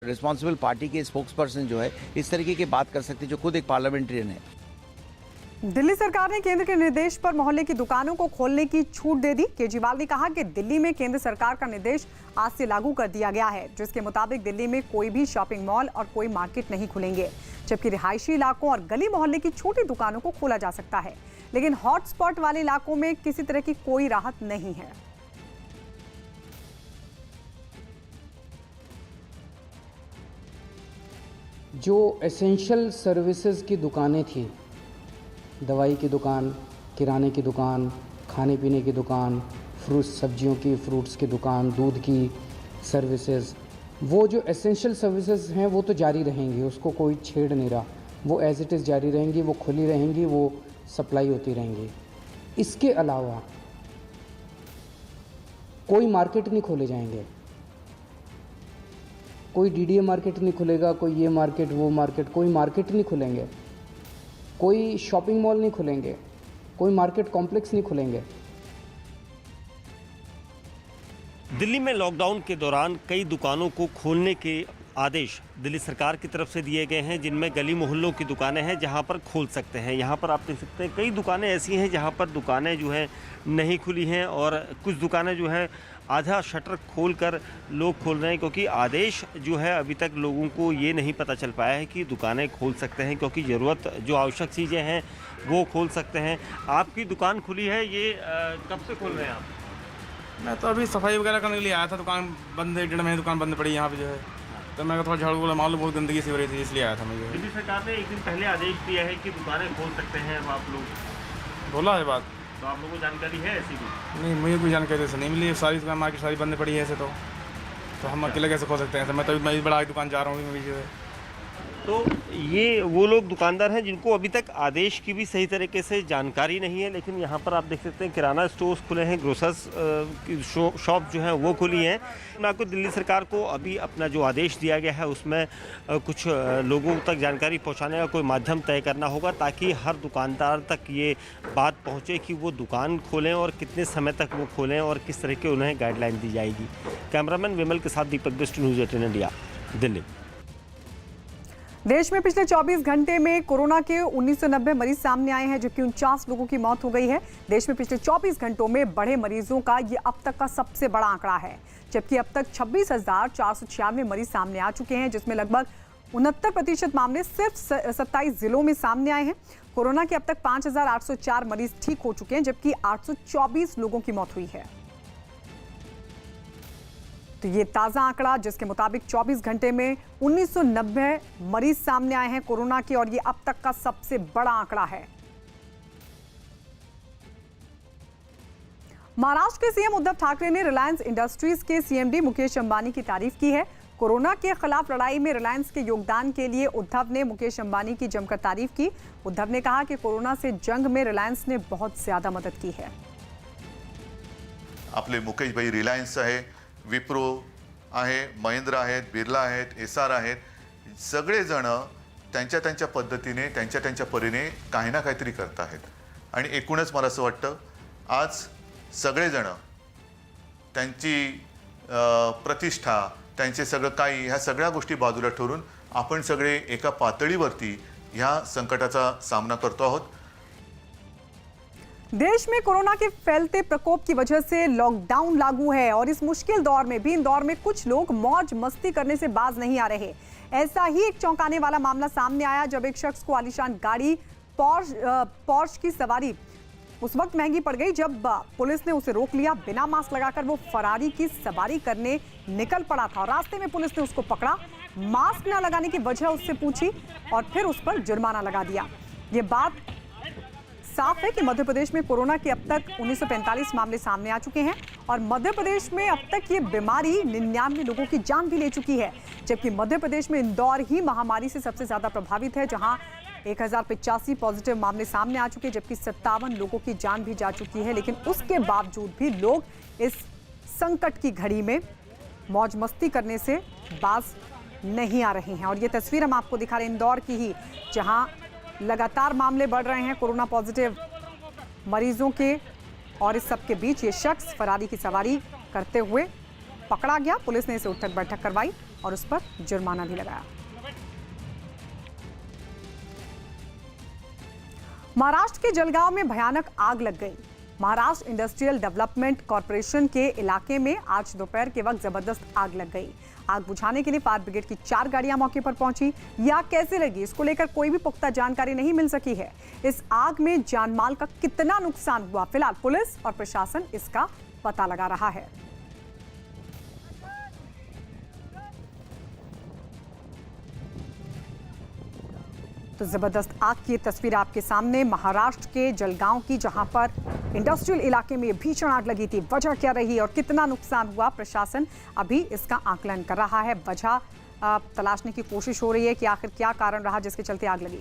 Responsible party के spokes person जो है इस तरीके की बात कर सकते जो खुद एक पार्लियामेंट्रियन है। दिल्ली सरकार ने केंद्र के निर्देश पर मोहल्ले की दुकानों को खोलने की छूट दे दी। केजरीवाल ने कहा कि दिल्ली में केंद्र सरकार का निर्देश आज से लागू कर दिया गया है, जिसके मुताबिक दिल्ली में कोई भी शॉपिंग मॉल और कोई मार्केट नहीं खुलेंगे, जबकि रिहायशी इलाकों और गली मोहल्ले की छोटी दुकानों को खोला जा सकता है। लेकिन हॉटस्पॉट वाले इलाकों में किसी तरह की कोई राहत नहीं है। जो एसेंशियल सर्विसेज की दुकानें थी, दवाई की दुकान, किराने की दुकान, खाने पीने की दुकान, सब्जियों की, फ्रूट्स की दुकान, दूध की सर्विसेज, वो जो एसेंशियल सर्विसेज हैं वो तो जारी रहेंगी, उसको कोई छेड़ नहीं रहा, वो एज इट इज़ जारी रहेंगी, वो खुली रहेंगी, वो सप्लाई होती रहेंगी। इसके अलावा कोई मार्केट नहीं खोले जाएंगे, कोई डीडीए मार्केट नहीं खुलेगा, कोई ये मार्केट वो मार्केट, कोई मार्केट नहीं खुलेंगे, कोई शॉपिंग मॉल नहीं खुलेंगे, कोई मार्केट कॉम्प्लेक्स नहीं खुलेंगे। दिल्ली में लॉकडाउन के दौरान कई दुकानों को खोलने के आदेश दिल्ली सरकार की तरफ से दिए गए हैं, जिनमें गली मोहल्लों की दुकानें हैं जहां पर खोल सकते हैं। यहां पर आप देख सकते हैं कई दुकानें ऐसी हैं जहां पर दुकानें जो है नहीं खुली हैं और कुछ दुकानें जो है आधा शटर खोलकर लोग खोल रहे हैं, क्योंकि आदेश जो है अभी तक लोगों को ये नहीं पता चल पाया है कि दुकानें खोल सकते हैं, क्योंकि ज़रूरत जो आवश्यक चीज़ें हैं वो खोल सकते हैं। आपकी दुकान खुली है, ये कब से खोल रहे हैं आप? मैं तो अभी सफाई वगैरह करने के लिए आया था, दुकान बंद है, 1.5 महीने दुकान बंद पड़ी यहाँ पे जो है, तो मैं थोड़ा झाड़ू वाला मालूम बहुत गंदगी सी हो रही थी, इसलिए आया था मैं। दिल्ली सरकार ने एक दिन पहले आदेश दिया है कि दुकानें खोल सकते हैं, अब आप लोग बोला है बात, तो आप लोगों को जानकारी है ऐसी भी? नहीं, मुझे कोई जानकारी ऐसे नहीं मिली। सारी दुकान मार्केट सारी बंद पड़ी है ऐसे, तो हम अकेले कैसे खोल सकते हैं? मैं तो मैं बड़ा दुकान जा रहा हूँ मैं जो है। तो ये वो लोग दुकानदार हैं जिनको अभी तक आदेश की भी सही तरीके से जानकारी नहीं है, लेकिन यहाँ पर आप देख सकते हैं किराना स्टोर्स खुले हैं, ग्रोसर्स की शॉप जो है वो खुली हैं। मैं आपको दिल्ली सरकार को अभी अपना जो आदेश दिया गया है उसमें कुछ लोगों तक जानकारी पहुँचाने का कोई माध्यम तय करना होगा, ताकि हर दुकानदार तक ये बात पहुँचे कि वो दुकान खोलें और कितने समय तक वो खोलें और किस तरह के उन्हें गाइडलाइन दी जाएगी। कैमरामैन विमल के साथ दीपक बिष्ट, न्यूज़ 18 इंडिया, दिल्ली। देश में पिछले 24 घंटे में कोरोना के 1990 मरीज सामने आए हैं, जबकि 49 लोगों की मौत हो गई है। देश में पिछले 24 घंटों में बढ़े मरीजों का ये अब तक का सबसे बड़ा आंकड़ा है, जबकि अब तक 26,496 मरीज सामने आ चुके हैं, जिसमें लगभग 69% मामले सिर्फ 27 जिलों में सामने आए हैं। कोरोना के अब तक 5,804 मरीज ठीक हो चुके हैं, जबकि 824 लोगों की मौत हुई है। तो ये ताजा आंकड़ा, जिसके मुताबिक 24 घंटे में 1990 मरीज सामने आए हैं कोरोना के, और ये अब तक का सबसे बड़ा आंकड़ा है। महाराष्ट्र के सीएम उद्धव ठाकरे ने रिलायंस इंडस्ट्रीज के सीएमडी मुकेश अंबानी की तारीफ की है। कोरोना के खिलाफ लड़ाई में रिलायंस के योगदान के लिए उद्धव ने मुकेश अंबानी की जमकर तारीफ की। उद्धव ने कहा कि कोरोना से जंग में रिलायंस ने बहुत ज्यादा मदद की है। आपले मुकेश भाई रिलायन्स आहे, विप्रो आहे, महिंद्रा आहेत, बिर्ला आहेत, एसआर आहेत, सगळेजण त्यांच्या त्यांच्या पद्धतीने त्यांच्या त्यांच्या परीने काही ना काहीतरी करत आहेत। आणि एकूणच मला असं वाटतं आज सगळेजण त्यांची प्रतिष्ठा, त्यांचे सगळं काही, ह्या सगळ्या गोष्टी बाजूला ठेवून आपण सगळे एका पातळीवरती ह्या संकटाचा सामना करतो आहोत। देश में कोरोना के फैलते प्रकोप की वजह से लॉकडाउन लागू है, और इस मुश्किल दौर में भी इंदौर में कुछ लोग मौज मस्ती करने से बाज नहीं आ रहे। ऐसा ही एक चौंकाने वाला मामला सामने आया जब एक शख्स को आलीशान गाड़ी पॉर्श की सवारी उस वक्त महंगी पड़ गई जब पुलिस ने उसे रोक लिया। बिना मास्क लगाकर वो फरारी की सवारी करने निकल पड़ा था, और रास्ते में पुलिस ने उसको पकड़ा, मास्क न लगाने की वजह उससे पूछी और फिर उस पर जुर्माना लगा दिया। ये बात साफ है कि मध्य प्रदेश में कोरोना के अब तक 1945 मामले सामने आ चुके हैं, और मध्य प्रदेश में अब तक ये बीमारी 99 लोगों की जान भी ले चुकी है, जबकि मध्य प्रदेश में इंदौर ही महामारी से सबसे ज्यादा प्रभावित है, जहां 1085 पॉजिटिव मामले सामने आ चुके हैं, जबकि 57 लोगों की जान भी जा चुकी है। लेकिन उसके बावजूद भी लोग इस संकट की घड़ी में मौज मस्ती करने से बाज नहीं आ रहे हैं। और ये तस्वीर हम आपको दिखा रहे हैं इंदौर की ही, जहां लगातार मामले बढ़ रहे हैं कोरोना पॉजिटिव मरीजों के, और इस सब के बीच ये शख्स फरारी की सवारी करते हुए पकड़ा गया। पुलिस ने इसे उठक बैठक करवाई और उस पर जुर्माना भी लगाया। महाराष्ट्र के जलगांव में भयानक आग लग गई। महाराष्ट्र इंडस्ट्रियल डेवलपमेंट कॉरपोरेशन के इलाके में आज दोपहर के वक्त जबरदस्त आग लग गई। आग बुझाने के लिए फायर ब्रिगेड की 4 गाड़ियां मौके पर पहुंची। ये आग कैसे लगी, इसको लेकर कोई भी पुख्ता जानकारी नहीं मिल सकी है। इस आग में जानमाल का कितना नुकसान हुआ, फिलहाल पुलिस और प्रशासन इसका पता लगा रहा है। तो जबरदस्त आग की तस्वीर आपके सामने महाराष्ट्र के जलगांव की, जहां पर इंडस्ट्रियल इलाके में भीषण आग लगी थी। वजह क्या रही और कितना नुकसान हुआ, प्रशासन अभी इसका आकलन कर रहा है। वजह तलाशने की कोशिश हो रही है कि आखिर क्या कारण रहा जिसके चलते आग लगी।